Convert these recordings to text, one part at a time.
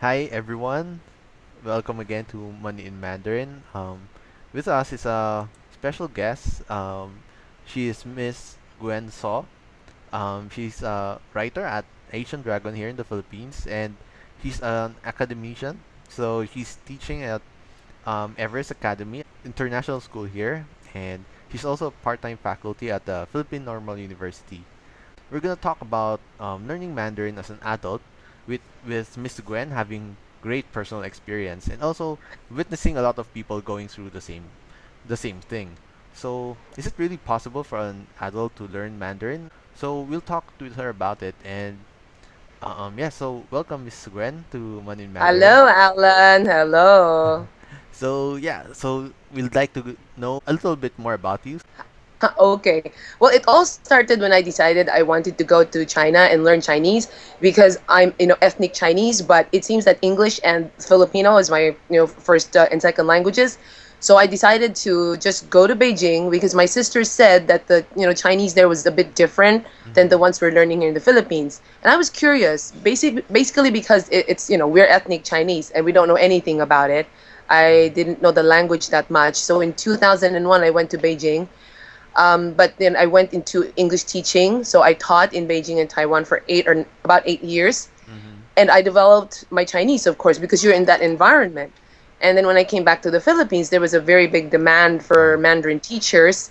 Hi everyone, welcome again to Money in Mandarin. With us is a special guest. She is Miss Gwen So. She's a writer at Asian Dragon here in the Philippines, and she's an academician. So she's teaching at Everest Academy, international school here, and she's also part-time faculty at the Philippine Normal University. We're gonna talk about learning Mandarin as an adult, with Miss Gwen having great personal experience and also witnessing a lot of people going through the same thing. So, is it really possible for an adult to learn Mandarin? So we'll talk with her about it, and yeah. So welcome, Miss Gwen, to Money in Mandarin. Hello, Alan. Hello. So yeah, so we'd like to know a little bit more about you. Okay. Well, it all started when I decided I wanted to go to China and learn Chinese because I'm, ethnic Chinese, but it seems that English and Filipino is my, first and second languages. So I decided to just go to Beijing because my sister said that the, Chinese there was a bit different than the Mm-hmm. ones we're learning here in the Philippines. And I was curious, basically because it's, we're ethnic Chinese and we don't know anything about it. I didn't know the language that much. So in 2001, I went to Beijing. But then I went into English teaching. So I taught in Beijing and Taiwan for about 8 years. Mm-hmm. And I developed my Chinese, of course, because you're in that environment. And then when I came back to the Philippines, there was a very big demand for Right. Mandarin teachers,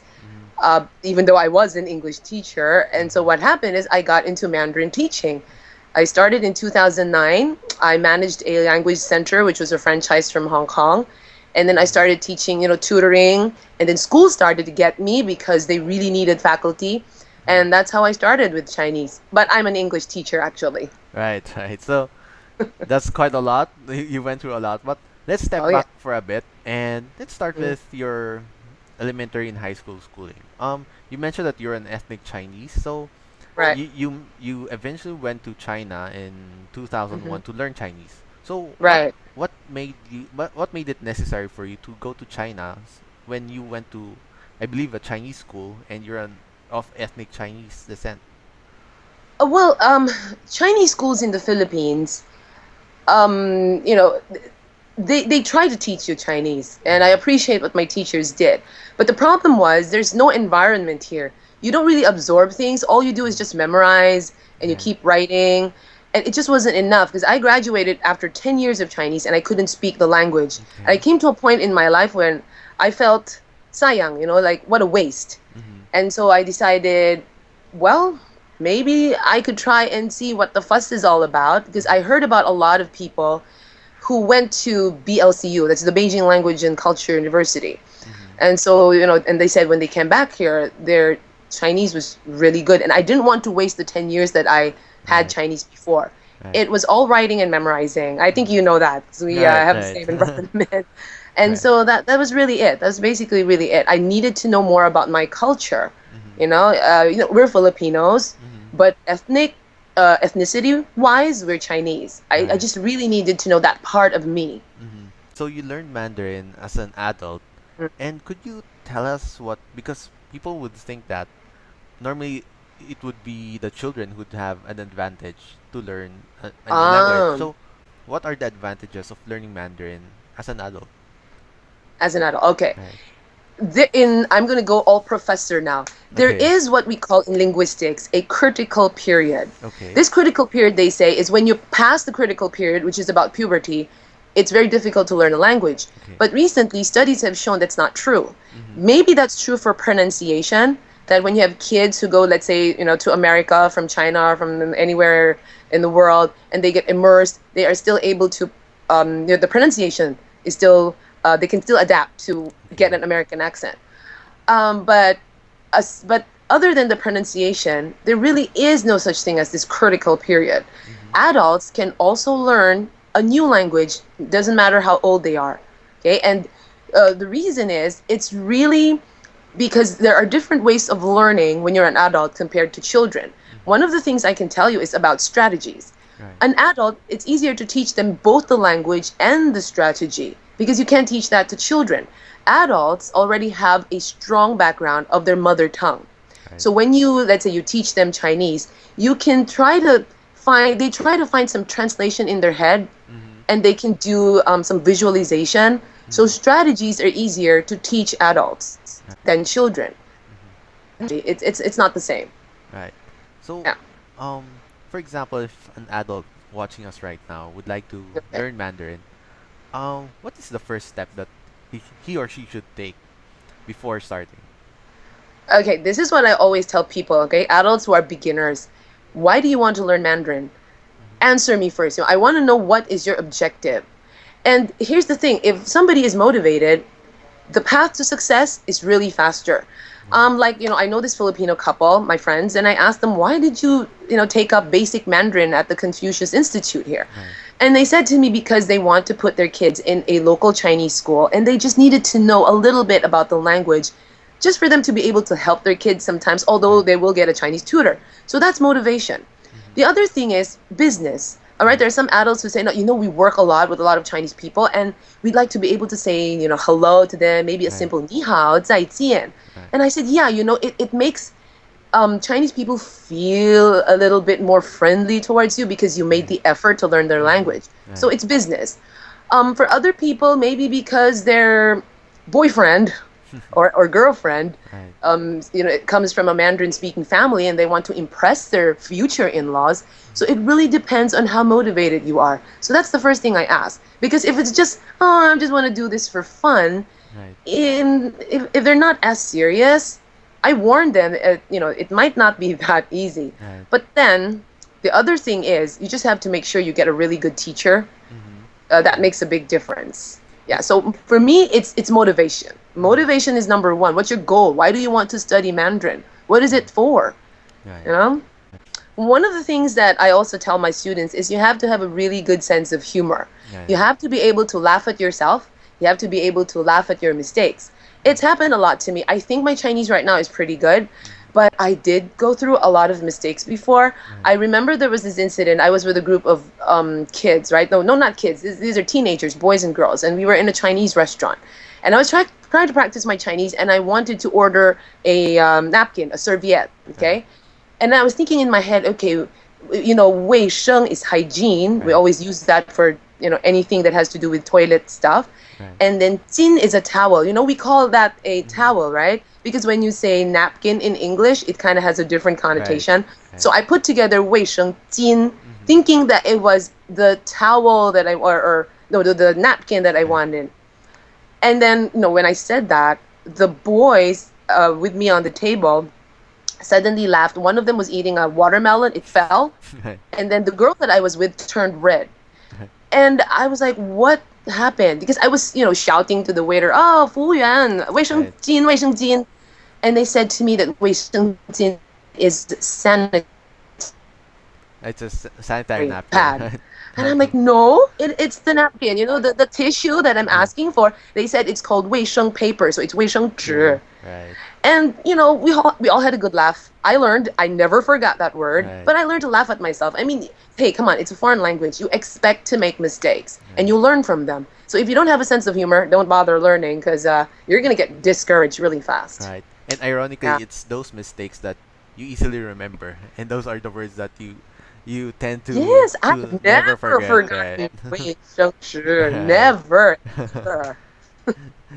Mm-hmm. even though I was an English teacher. And so Mm-hmm. what happened is I got into Mandarin teaching. I started in 2009. I managed a language center, which was a franchise from Hong Kong. And then I started teaching, tutoring. And then schools started to get me because they really needed faculty. And that's how I started with Chinese. But I'm an English teacher, actually. Right, right. So that's quite a lot. You went through a lot, but let's step Oh, yeah. back for a bit and let's start Mm. with your elementary and high school schooling. You mentioned that you're an ethnic Chinese, so Right. you eventually went to China in Hmm. 2001 to learn Chinese. So Right. what made it necessary for you to go to China when you went to, I believe, a Chinese school and you're an of ethnic Chinese descent? Well, Chinese schools in the Philippines, um, you know, they try to teach you Chinese, and I Mm-hmm. appreciate what my teachers did. But the problem was there's no environment here. You don't really absorb things. All you do is just memorize and you Right. keep writing. And it just wasn't enough because I graduated after 10 years of Chinese and I couldn't speak the language. And I Okay. came to a point in my life when I felt sayang, like what a waste. Mm-hmm. And so I decided, well, maybe I could try and see what the fuss is all about because I heard about a lot of people who went to BLCU, that's the Beijing Language and Culture University. Mm-hmm. And so, and they said when they came back here, their Chinese was really good. And I didn't want to waste the 10 years that I had Right. Chinese before. Right. It was all writing and memorizing. I think you Mm-hmm. know that 'cause we Right. have the Right. same environment. And Right. so that was really it. That was basically really it. I needed to know more about my culture. Mm-hmm. We're Filipinos, Mm-hmm. but ethnicity wise, we're Chinese. I Right. just really needed to know that part of me. So you learned Mandarin as an adult, Mm. and could you tell us what? Because people would think that normally it would be the children who'd have an advantage to learn a new language. Um, So, what are the advantages of learning Mandarin as an adult? as an adult, okay. Right. I'm going to go all professor now. There Okay. is what we call in linguistics a critical period. Okay. This critical period, they say, is when you pass the critical period, which is about puberty, it's very difficult to learn a language. Okay. But recently, studies have shown that's not true. Mm-hmm. Maybe that's true for pronunciation, that when you have kids who go, let's say, to America from China or from anywhere in the world, and they get immersed, they are still able to, the pronunciation is still, they can still adapt to get Okay. an American accent. But other than the pronunciation, there really is no such thing as this critical period. Mm-hmm. Adults can also learn a new language, doesn't matter how old they are. Okay, and the reason is it's really because there are different ways of learning when you're an adult compared to children. Mm-hmm. One of the things I can tell you is about strategies. Right. An adult, it's easier to teach them both the language and the strategy because you can't teach that to children. Adults already have a strong background of their mother tongue. Right. So when you, let's say you teach them Chinese, you can try to they try to find some translation in their head, Mm-hmm. and they can do some visualization. So Mm-hmm. strategies are easier to teach adults Right. than children. Mm-hmm. It's not the same. Right. So, Yeah. for example, if an adult watching us right now would like to Okay. learn Mandarin, what is the first step that he or she should take before starting? Okay, this is what I always tell people, okay? Adults who are beginners. Why do you want to learn Mandarin? Mm-hmm. Answer me first. I want to know what is your objective. And here's the thing, if somebody is motivated, the path to success is really faster. Right. I know this Filipino couple, my friends, and I asked them, why did you, take up basic Mandarin at the Confucius Institute here? Right. And they said to me because they want to put their kids in a local Chinese school and they just needed to know a little bit about the language just for them to be able to help their kids sometimes, although Right. they will get a Chinese tutor. So that's motivation. Mm-hmm. The other thing is business. All right, Right. there are some adults who say, no, we work a lot with a lot of Chinese people, and we'd like to be able to say, hello to them, maybe a Right. simple ni hao, zai jian. Right. And I said, yeah, it makes Chinese people feel a little bit more friendly towards you because you made Right. the effort to learn their Mm-hmm. language. So Right. it's business. For other people, maybe because their boyfriend or girlfriend, Right. it comes from a Mandarin speaking family and they want to impress their future in-laws. So it really depends on how motivated you are. So that's the first thing I ask. Because if it's just, oh, I just want to do this for fun, Right. if they're not as serious, I warn them, it might not be that easy. Right. But then the other thing is you just have to make sure you get a really good teacher. Mm-hmm. That makes a big difference. Yeah, so for me, it's motivation. Motivation is number one. What's your goal? Why do you want to study Mandarin? What is it for? Right. You know? One of the things that I also tell my students is you have to have a really good sense of humor. Right. You have to be able to laugh at yourself. You have to be able to laugh at your mistakes. It's happened a lot to me. I think my Chinese right now is pretty good, but I did go through a lot of mistakes before. Right. I remember there was this incident. I was with a group of kids, right? No, not kids. These are teenagers, boys and girls, and we were in a Chinese restaurant. And I was trying to practice my Chinese, and I wanted to order a napkin, a serviette, okay? And I was thinking in my head, okay, wei sheng is hygiene. We Right. always use that for, anything that has to do with toilet stuff. Right. And then jin is a towel. We call that a towel, right? Because when you say napkin in English, it kind of has a different connotation. Right. So I put together wei sheng jin, Mm-hmm. thinking that it was the towel that or no, the napkin that I wanted. And then, when I said that, the boys with me on the table suddenly laughed. One of them was eating a watermelon. It fell. Right. And then the girl that I was with turned red. Right. And I was like, what happened? Because I was, shouting to the waiter, oh, 服务员,卫生巾,卫生巾. And they said to me that 卫生巾 is sanitary It's a sanitary napkin. pad. Right. And I'm like, no, it's the napkin, the tissue that I'm asking for. They said it's called 卫生 paper, so it's 卫生纸. Right. And we all had a good laugh. I learned. I never forgot that word, Right. but I learned to laugh at myself. I mean, hey, come on, it's a foreign language. You expect to make mistakes, and you learn from them. So if you don't have a sense of humor, don't bother learning because you're gonna get discouraged really fast. Right. And ironically, Yeah. it's those mistakes that you easily remember, and those are the words that you tend to Yes, to I've never never forget. forgotten. Right. Wait, so sure, Right. never. Never.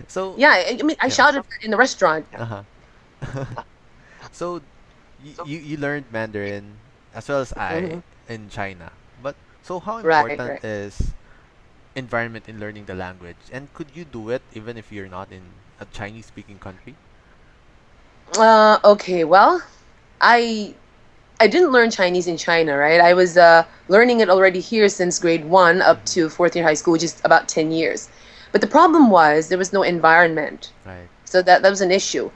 So Yeah, I mean, I yeah. shouted in the restaurant. Uh-huh. So you learned Mandarin as well as I Mhm. in China. But so how Right, important right. is environment in learning the language? And could you do it even if you're not in a Chinese speaking country? Okay, well, I I didn't learn Chinese in China, right? I was learning it already here since grade 1 up to fourth year high school, which is about 10 years. But the problem was there was no environment. Right. So that was an issue.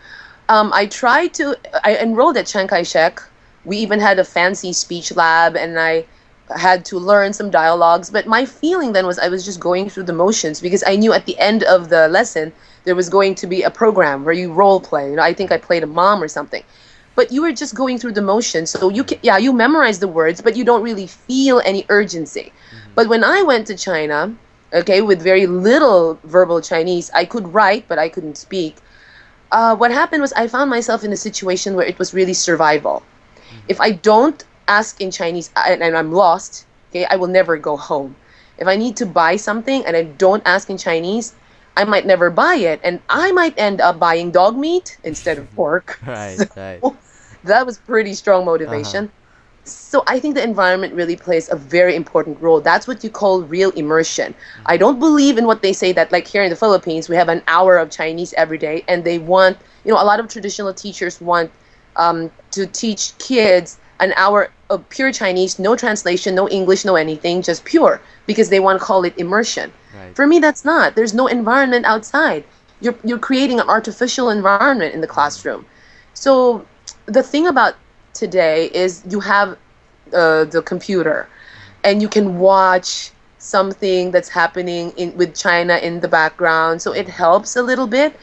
I enrolled at Chiang Kai-shek. We even had a fancy speech lab and I had to learn some dialogues. But my feeling then was I was just going through the motions because I knew at the end of the lesson there was going to be a program where you role play. I think I played a mom or something. But you were just going through the motions. So you memorize the words, but you don't really feel any urgency. Mm-hmm. But when I went to China, okay, with very little verbal Chinese. I could write, but I couldn't speak. What happened was I found myself in a situation where it was really survival. Mm-hmm. If I don't ask in Chinese and I'm lost, okay, I will never go home. If I need to buy something and I don't ask in Chinese, I might never buy it, and I might end up buying dog meat instead of pork. Right, So right. that was pretty strong Uh-huh. motivation. So I think the environment really plays a very important role. That's what you call real immersion. I Mm-hmm. don't believe in what they say that like here in the Philippines we have an hour of Chinese every day, and they want, a lot of traditional teachers want to teach kids an hour of pure Chinese, no translation, no English, no anything, just pure, because they want to call it immersion. Right. For me, that's not. There's no environment outside. You're creating an artificial environment in the Mm-hmm. classroom. So the thing about today is you have the computer, and you can watch something that's happening in with China in the background, so it Mm-hmm. helps a little bit.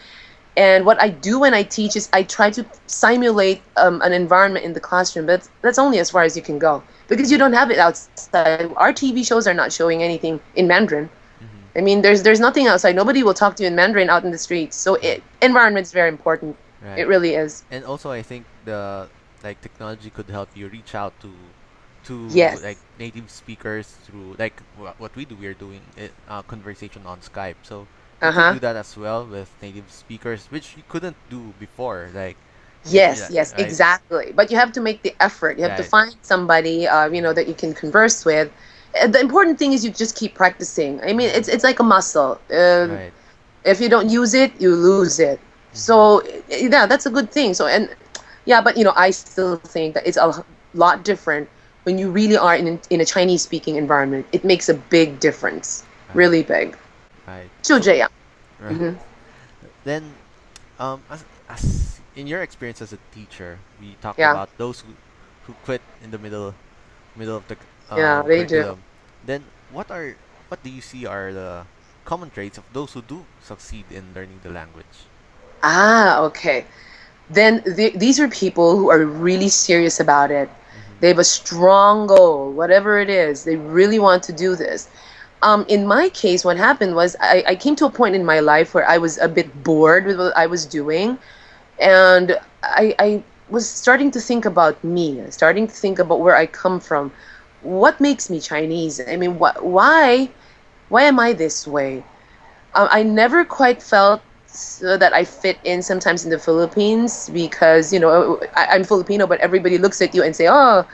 And what I do when I teach is I try to simulate an environment in the classroom, but that's only as far as you can go because you don't have it outside. Our TV shows are not showing anything in Mandarin. Mm-hmm. I mean, there's nothing outside. Nobody will talk to you in Mandarin out in the streets. So Right. environment is very important. It Right. really is. And also I think the like technology could help you reach out to like Yes. native speakers through like what we do. We're doing it, conversation on Skype, so you Uh could do huh. that as well with native speakers, which you couldn't do before. Like, Yes, yeah, yes, right, exactly. But you have to make the effort. You have to right, find somebody, that you can converse with. The important thing is you just keep practicing. I mean, mm-hmm. it's like a muscle. Right, If you don't use it, you lose it. mm-hmm. So yeah, that's a good thing. So and yeah, but I still think that it's a lot different when you really are in a Chinese speaking environment. It makes a big difference, Right, really big. right. So, 就这样. right. Mm-hmm. Then, as in your experience as a teacher, we talked Yeah, about those who quit in the middle of the yeah, they do. curriculum. Then, what do you see are the common traits of those who do succeed in learning the language? Ah, okay. Then these are people who are really serious about it. Mm-hmm. They have a strong goal, whatever it is. They really want to do this. In my case, what happened was I came to a point in my life where I was a bit bored with what I was doing, and I was starting to think about me, starting to think about where I come from. What makes me Chinese? I mean, why am I this way? I never quite felt that I fit in sometimes in the Philippines because I'm Filipino, but everybody looks at you and say, "Oh,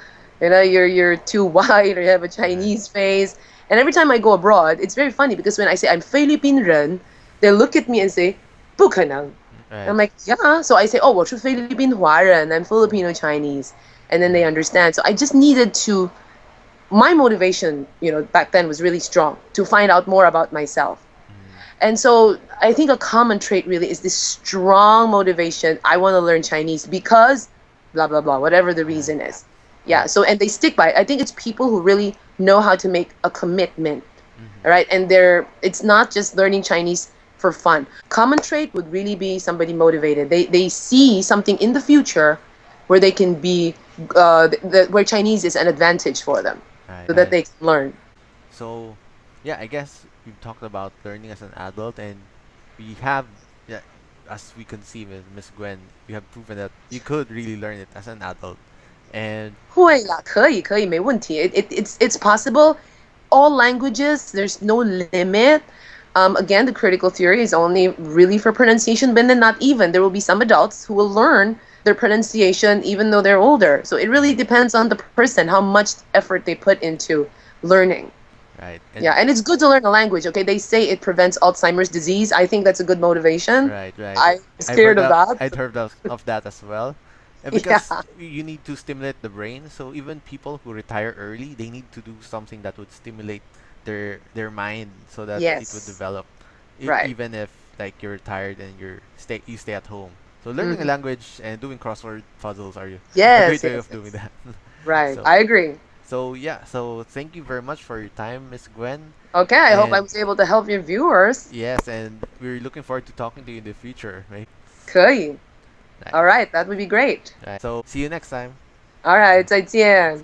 you're too white or you have a Right, Chinese face." And every time I go abroad, it's very funny because when I say I'm Philippine ren, they look at me and say, 不可能. right, I'm like, yeah. So I say, oh, 我是 Philippine 华人, I'm Filipino Chinese. And then they right, understand. So I just needed to, my motivation, back then was really strong to find out more about myself. mm-hmm. And so I think a common trait really is this strong motivation. I want to learn Chinese because blah, blah, blah, whatever the Right, reason is. Yeah. right, So, and they stick by it. I think it's people who really know how to make a commitment. mm-hmm. All right. And it's not just learning Chinese for fun. Common trait would really be somebody motivated. They see something in the future where they can be, where Chinese is an advantage for them Right, so that right. they can learn. So, yeah, I guess we've talked about learning as an adult, and we have, yeah, as we can see with Miss Gwen, we have proven that you could really learn it as an adult. And 会啦，可以，没问题. It's possible. All languages, there's no limit. Again, the critical theory is only really for pronunciation, but then not even. There will be some adults who will learn their pronunciation even though they're older. So it really mhm, depends on the person, how much effort they put into learning. right, Yeah, and and it's good to learn a language. Okay, they say it prevents Alzheimer's disease. I think that's a good motivation. right, right. I'm I've scared heard of that. that. I'd heard of that as well. Yeah. Because you need to stimulate the brain. So even people who retire early, they need to do something that would stimulate their mind so that it would Yes. develop, Right. even if like you're tired and you stay at home. So learning a Hmm. language and doing crossword puzzles are a great Yes, way yes, of doing yes. that. Right. so I agree. so yeah. So thank you very much for your time, Miss Gwen. Okay, I hope I And was able to help your viewers. yes, and we're looking forward to talking to you in the future, right? 可以. Right. All right, that would be great. Right. So see you next time. All right, 再见.